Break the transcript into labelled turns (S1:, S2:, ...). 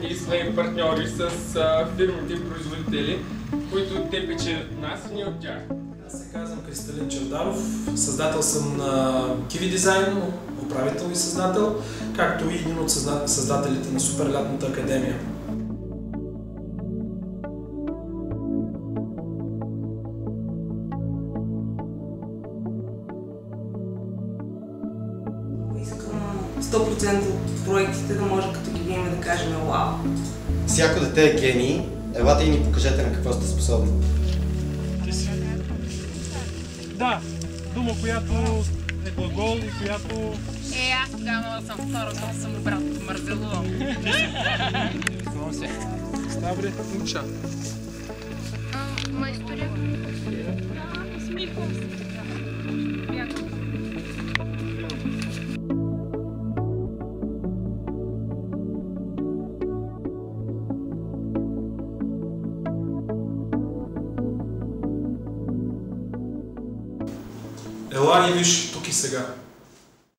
S1: ние сме партньори с фирмите и производители, които те печелят от нас и ние от тях.
S2: Аз се казвам Кристалин Чавдаров, създател съм на Kiwi Design, управител и създател, както и един от създателите на Супер лятната академия.
S3: Искам 100% от проектите да може като ги видим да кажем вау.
S4: Всяко дете е гений. Елате и ни покажете на какво сте способни.
S5: Да, дума, която е глагол и която...
S6: Аз тогава мога да съм втора, но съм брат, мързелувам.
S5: Знам се. Ставре, уча.
S6: Майстория. Усмихвам се.
S2: Ела и виж тук и сега.